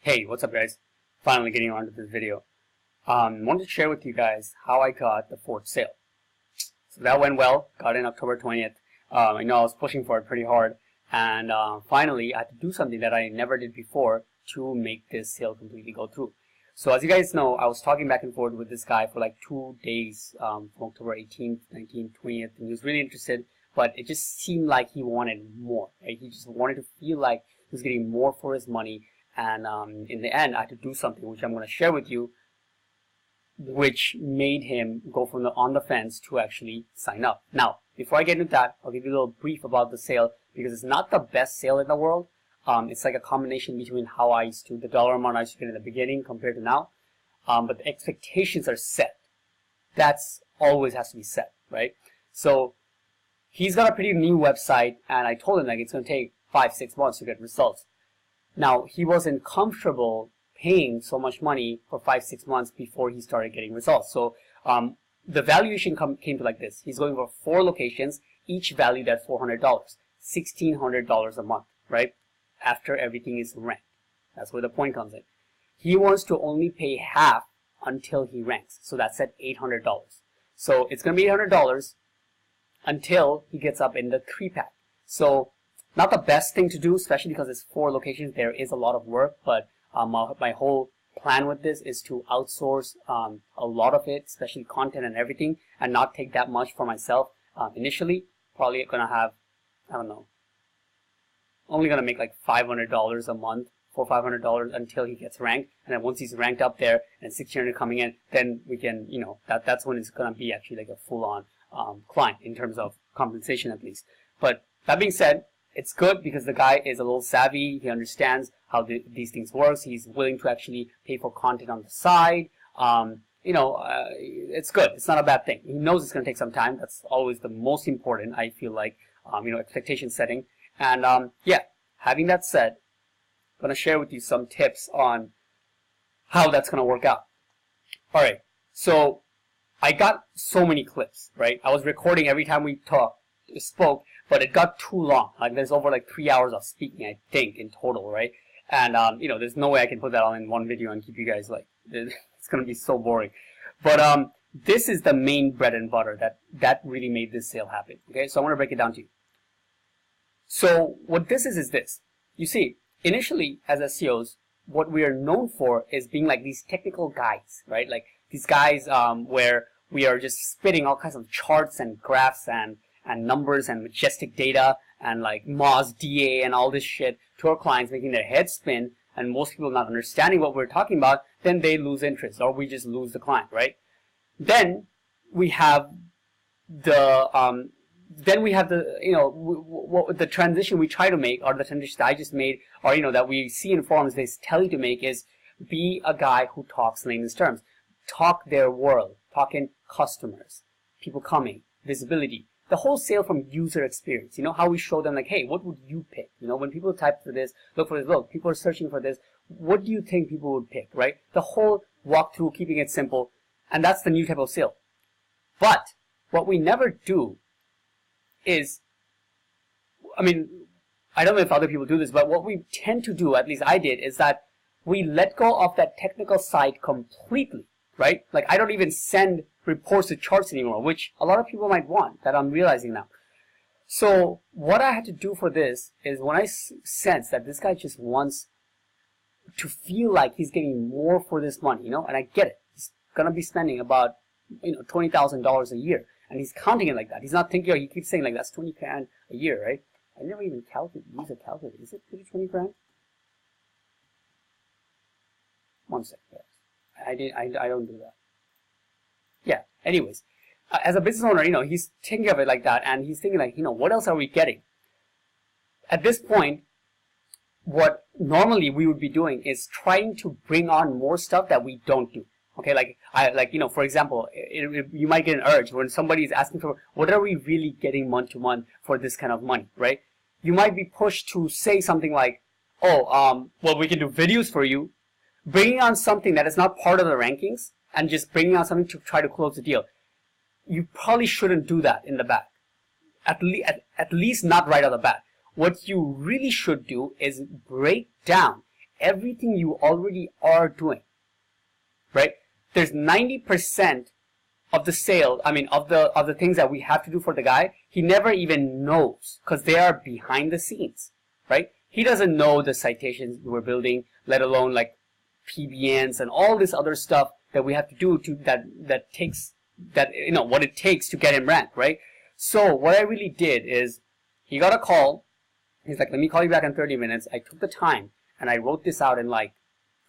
Hey, what's up guys? Finally getting around to this video. Wanted to share with you guys how I got the fourth sale. So that went well, got in October 20th. I know I was pushing for it pretty hard, and finally I had to do something that I never did before to make this sale completely go through. So as you guys know, I was talking back and forth with this guy for like 2 days, from October 18th, 19th, 20th, and he was really interested, but it just seemed like he wanted more, right? He just wanted to feel like he was getting more for his money. And in the end, I had to do something which I'm going to share with you, which made him go from the on the fence to actually sign up. Now, before I get into that, I'll give you a little brief about the sale because it's not the best sale in the world. It's like a combination between how I used to, the dollar amount I used to get in the beginning compared to now. But the expectations are set. That's always has to be set, right? So he's got a pretty new website, and I told him like it's going to take 5-6 months to get results. Now, he wasn't comfortable paying so much money for 5-6 months before he started getting results. So the valuation came to like this. He's going for 4 locations, each valued at $400, $1,600 a month, right? After everything is ranked. That's where the point comes in. He wants to only pay half until he ranks. So that's at $800. So it's going to be $800 until he gets up in the 3-pack. So not the best thing to do, especially because it's 4 locations. There is a lot of work, but my whole plan with this is to outsource a lot of it, especially content and everything, and not take that much for myself initially. Probably gonna have, I don't know, only gonna make like $500 a month, $400-500 until he gets ranked, and then once he's ranked up there and 600 coming in, then we can, you know, that's when it's gonna be actually like a full-on client in terms of compensation at least. But that being said, it's good because the guy is a little savvy. He understands how these things works. He's willing to actually pay for content on the side. It's good. It's not a bad thing. He knows it's going to take some time. That's always the most important, I feel like, expectation setting. And yeah, having that said, I'm going to share with you some tips on how that's going to work out. All right. So I got so many clips, right? I was recording every time we spoke, but it got too long. Like there's over like 3 hours of speaking, I think, in total, right? And there's no way I can put that all in one video and keep you guys like, it's gonna be so boring. But this is the main bread and butter that really made this sale happen. Okay, so I want to break it down to you. So what this is this. You see, initially as SEOs, what we are known for is being like these technical guys, right? Like these guys where we are just spitting all kinds of charts and graphs and numbers and majestic data and like Moz, DA and all this shit to our clients, making their heads spin, and most people not understanding what we're talking about, then they lose interest or we just lose the client, right? Then we have the the transition we try to make, or the transition that I just made, or that we see in forums they tell you to make, is be a guy who talks layman's terms. Talk their world, talk in customers, people coming, visibility. The whole sale from user experience, how we show them like, hey, what would you pick? When people type for this, look for this, look, people are searching for this, what do you think people would pick, right? The whole walkthrough, keeping it simple, and that's the new type of sale. But what we never do is, I don't know if other people do this, but what we tend to do, at least I did, is that we let go of that technical side completely, right? Like I don't even send reports to charts anymore, which a lot of people might want, that I'm realizing now. So what I had to do for this is, when I sense that this guy just wants to feel like he's getting more for this money, and I get it. He's gonna be spending about $20,000 a year, and he's counting it like that. He's not thinking, he keeps saying like that's 20 grand a year, right? I never even use a calculator. Is it 20 grand? One sec, guys. I don't do that. Yeah, anyways, as a business owner, he's thinking of it like that, and he's thinking like, what else are we getting? At this point, what normally we would be doing is trying to bring on more stuff that we don't do. Okay, for example, you might get an urge when somebody is asking for, what are we really getting month to month for this kind of money, right? You might be pushed to say something like, well, we can do videos for you, bringing on something that is not part of the rankings, and just bringing out something to try to close the deal. You probably shouldn't do that in the back. At least not right off the bat. What you really should do is break down everything you already are doing, right? There's 90% of the sale, I mean, of the things that we have to do for the guy, he never even knows because they are behind the scenes, right? He doesn't know the citations we're building, let alone like PBNs and all this other stuff that we have to do to that takes that, you know, what it takes to get him ranked, right? So what I really did is, he got a call. He's like, let me call you back in 30 minutes. I took the time and I wrote this out in like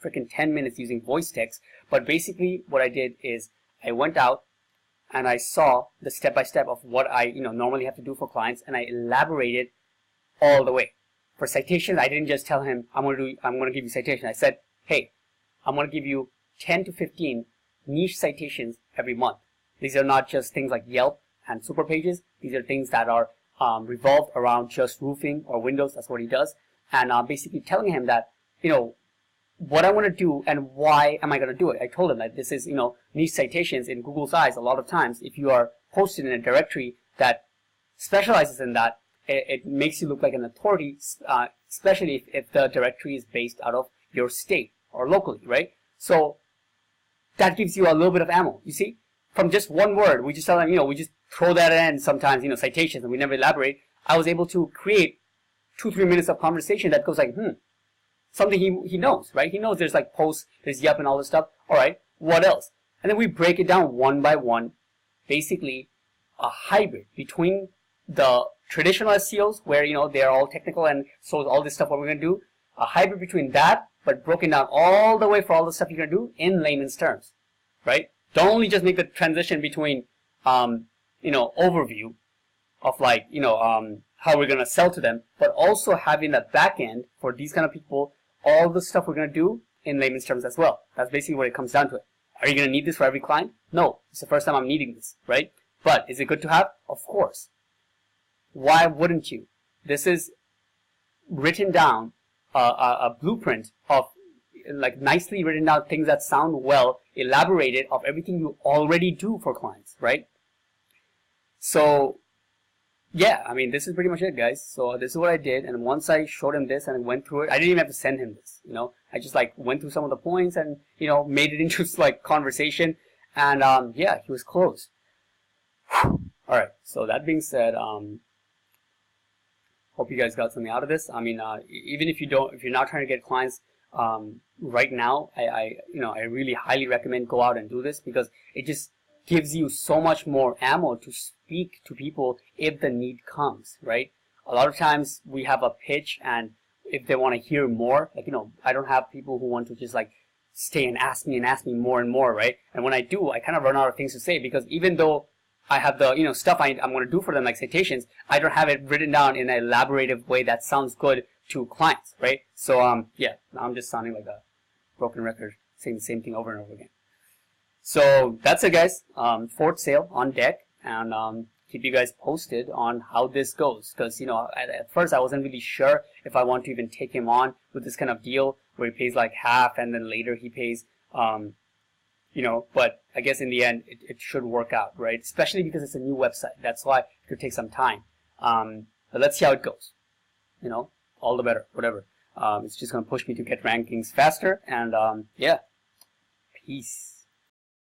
freaking 10 minutes using voice text. But basically what I did is I went out and I saw the step-by-step of what I, you know, normally have to do for clients, and I elaborated all the way. For citations, I didn't just tell him I'm going to give you citation. I said, hey, I'm going to give you 10 to 15 niche citations every month. These are not just things like Yelp and super pages. These are things that are revolved around just roofing or windows. That's what he does. And basically telling him that, you know, what I want to do and why am I going to do it. I told him that this is, you know, niche citations in Google's eyes. A lot of times, if you are posted in a directory that specializes in that, it makes you look like an authority, especially if the directory is based out of your state or locally, right? So that gives you a little bit of ammo. You see, from just one word, we just tell them, you know, we just throw that in sometimes, you know, citations, and we never elaborate. I was able to create 2-3 minutes of conversation that goes like, something he knows, right? He knows there's like posts, there's Yelp and all this stuff. All right, what else? And then we break it down one by one, basically a hybrid between the traditional SEOs, where, you know, they're all technical and so all this stuff what we're going to do, a hybrid between that, but broken down all the way for all the stuff you're going to do in layman's terms, right? Don't only just make the transition between, you know, overview of like, you know, how we're going to sell to them, but also having that back end for these kind of people, all the stuff we're going to do in layman's terms as well. That's basically what it comes down to it. Are you going to need this for every client? No. It's the first time I'm needing this, right? But is it good to have? Of course. Why wouldn't you? This is written down, a blueprint of like nicely written down things that sound well, elaborated of everything you already do for clients, right? So yeah, I mean, this is pretty much it, guys. So this is what I did, and once I showed him this and went through it, I didn't even have to send him this, you know. I just like went through some of the points and, you know, made it into like conversation, and yeah, he was closed. All right. So that being said, hope you guys got something out of this. I mean, even if you're not trying to get clients right now, I really highly recommend go out and do this, because it just gives you so much more ammo to speak to people if the need comes, right? A lot of times we have a pitch, and if they want to hear more, like, you know, I don't have people who want to just like stay and ask me more and more, right? And when I do, I kind of run out of things to say, because even though I have the, you know, stuff I'm going to do for them, like citations, I don't have it written down in an elaborative way that sounds good to clients, right? So yeah, I'm just sounding like a broken record, saying the same thing over and over again. So that's it, guys. Fourth sale on deck, and keep you guys posted on how this goes, because, you know, at first I wasn't really sure if I want to even take him on with this kind of deal where he pays like half and then later he pays you know, but I guess in the end it should work out, right? Especially because it's a new website. That's why it could take some time. But let's see how it goes. You know, all the better, whatever. It's just going to push me to get rankings faster, and yeah, peace.